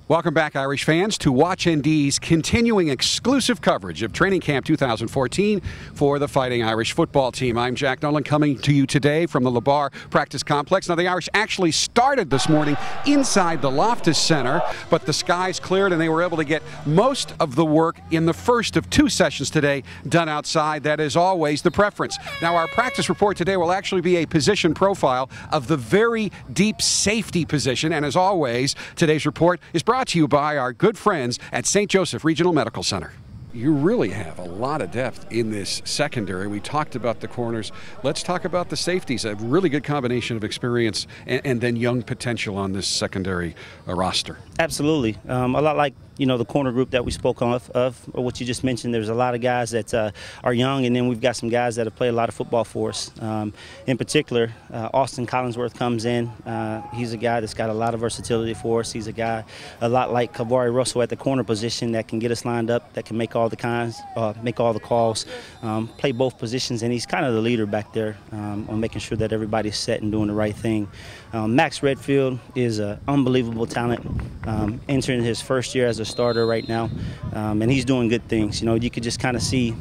Welcome back, Irish fans, to Watch ND's continuing exclusive coverage of Training Camp 2014 for the Fighting Irish football team. I'm Jack Nolan, coming to you today from the LeBar Practice Complex. Now, the Irish actually started this morning inside the Loftus Center, but the skies cleared and they were able to get most of the work in the first of two sessions today done outside. That is always the preference. Now, our practice report today will actually be a position profile of the very deep safety position, and as always, today's report is brought to you by our good friends at St. Joseph Regional Medical Center. You really have a lot of depth in this secondary. We talked about the corners. Let's talk about the safeties. A really good combination of experience and then young potential on this secondary roster. Absolutely. A lot like, the corner group that we spoke of what you just mentioned. There's a lot of guys that are young, and then we've got some guys that have played a lot of football for us. In particular, Austin Collinsworth comes in. He's a guy that's got a lot of versatility for us. He's a guy a lot like Kavari Russell at the corner position that can get us lined up, that can make all the calls, play both positions, and he's kind of the leader back there on making sure that everybody's set and doing the right thing. Max Redfield is an unbelievable talent, entering his first year as a starter right now, and he's doing good things. You could just kind of see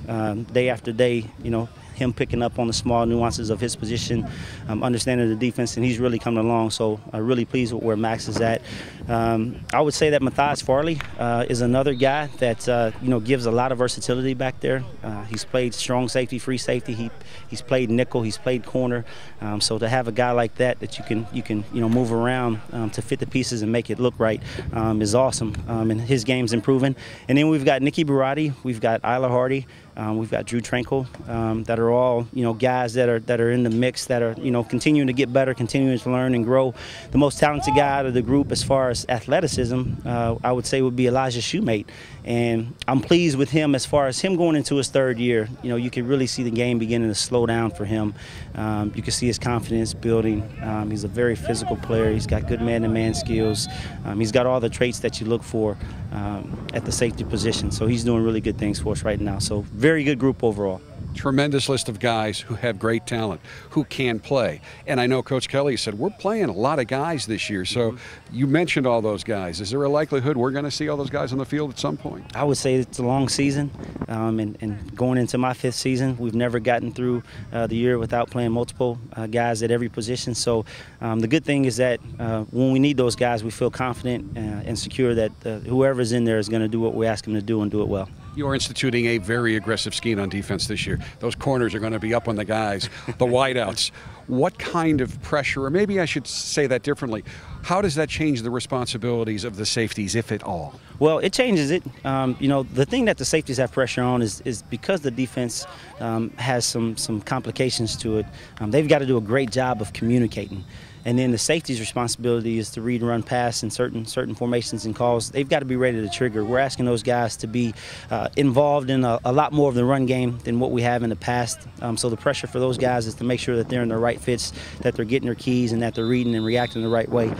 day after day, him picking up on the small nuances of his position, understanding the defense, and he's really coming along. So I'm really pleased with where Max is at. I would say that Matthias Farley is another guy that gives a lot of versatility back there. He's played strong safety, free safety. He's played nickel. He's played corner. So to have a guy like that you can move around to fit the pieces and make it look right is awesome. And his game's improving. And then we've got Nicky Barati, we've got Isla Hardy. We've got Drew Tranquil that are all guys that are in the mix, that are continuing to get better, continuing to learn and grow. The most talented guy out of the group as far as athleticism, I would say, would be Elijah Shoemate, and I'm pleased with him as far as him going into his third year. You can really see the game beginning to slow down for him. You can see his confidence building. He's a very physical player. He's got good man-to-man skills. He's got all the traits that you look for at the safety position. So he's doing really good things for us right now. So very good group overall. Tremendous list of guys who have great talent, who can play. And I know Coach Kelly said we're playing a lot of guys this year. So you mentioned all those guys. Is there a likelihood we're going to see all those guys on the field at some point? I would say it's a long season. And going into my fifth season, we've never gotten through the year without playing multiple guys at every position. So the good thing is that when we need those guys, we feel confident and secure that whoever's in there is going to do what we ask them to do and do it well. You're instituting a very aggressive scheme on defense this year. Those corners are going to be up on the guys, the wideouts. What kind of pressure, or maybe I should say that differently, how does that change the responsibilities of the safeties, if at all? Well, it changes it. The thing that the safeties have pressure on is because the defense has some complications to it, they've got to do a great job of communicating. And then the safety's responsibility is to read and run pass in certain formations and calls. They've got to be ready to trigger. We're asking those guys to be involved in a lot more of the run game than what we have in the past. So the pressure for those guys is to make sure that they're in the right fits, that they're getting their keys, and that they're reading and reacting the right way,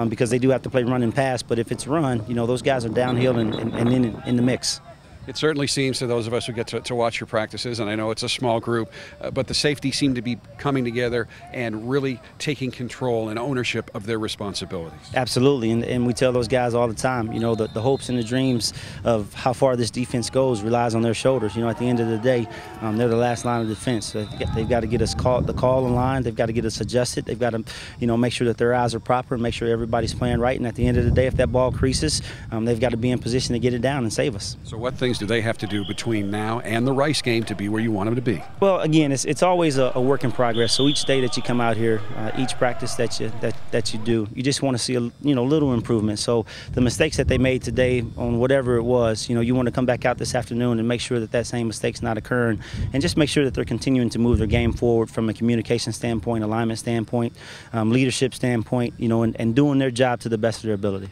because they do have to play run and pass. But if it's run, those guys are downhill and in the mix. It certainly seems to those of us who get to watch your practices, and I know it's a small group, but the safety seem to be coming together and really taking control and ownership of their responsibilities. Absolutely, and we tell those guys all the time, the hopes and the dreams of how far this defense goes relies on their shoulders. At the end of the day, they're the last line of defense. So they've got to get us the call in line. They've got to get us adjusted. They've got to, make sure that their eyes are proper and make sure everybody's playing right. And at the end of the day, if that ball creases, they've got to be in position to get it down and save us. So what things do they have to do between now and the Rice game to be where you want them to be? Well, again, it's always a work in progress. So each day that you come out here, each practice that you do, you just want to see a little improvement. So the mistakes that they made today on whatever it was, you want to come back out this afternoon and make sure that same mistake's not occurring, and just make sure that they're continuing to move their game forward from a communication standpoint, alignment standpoint, leadership standpoint, and doing their job to the best of their ability.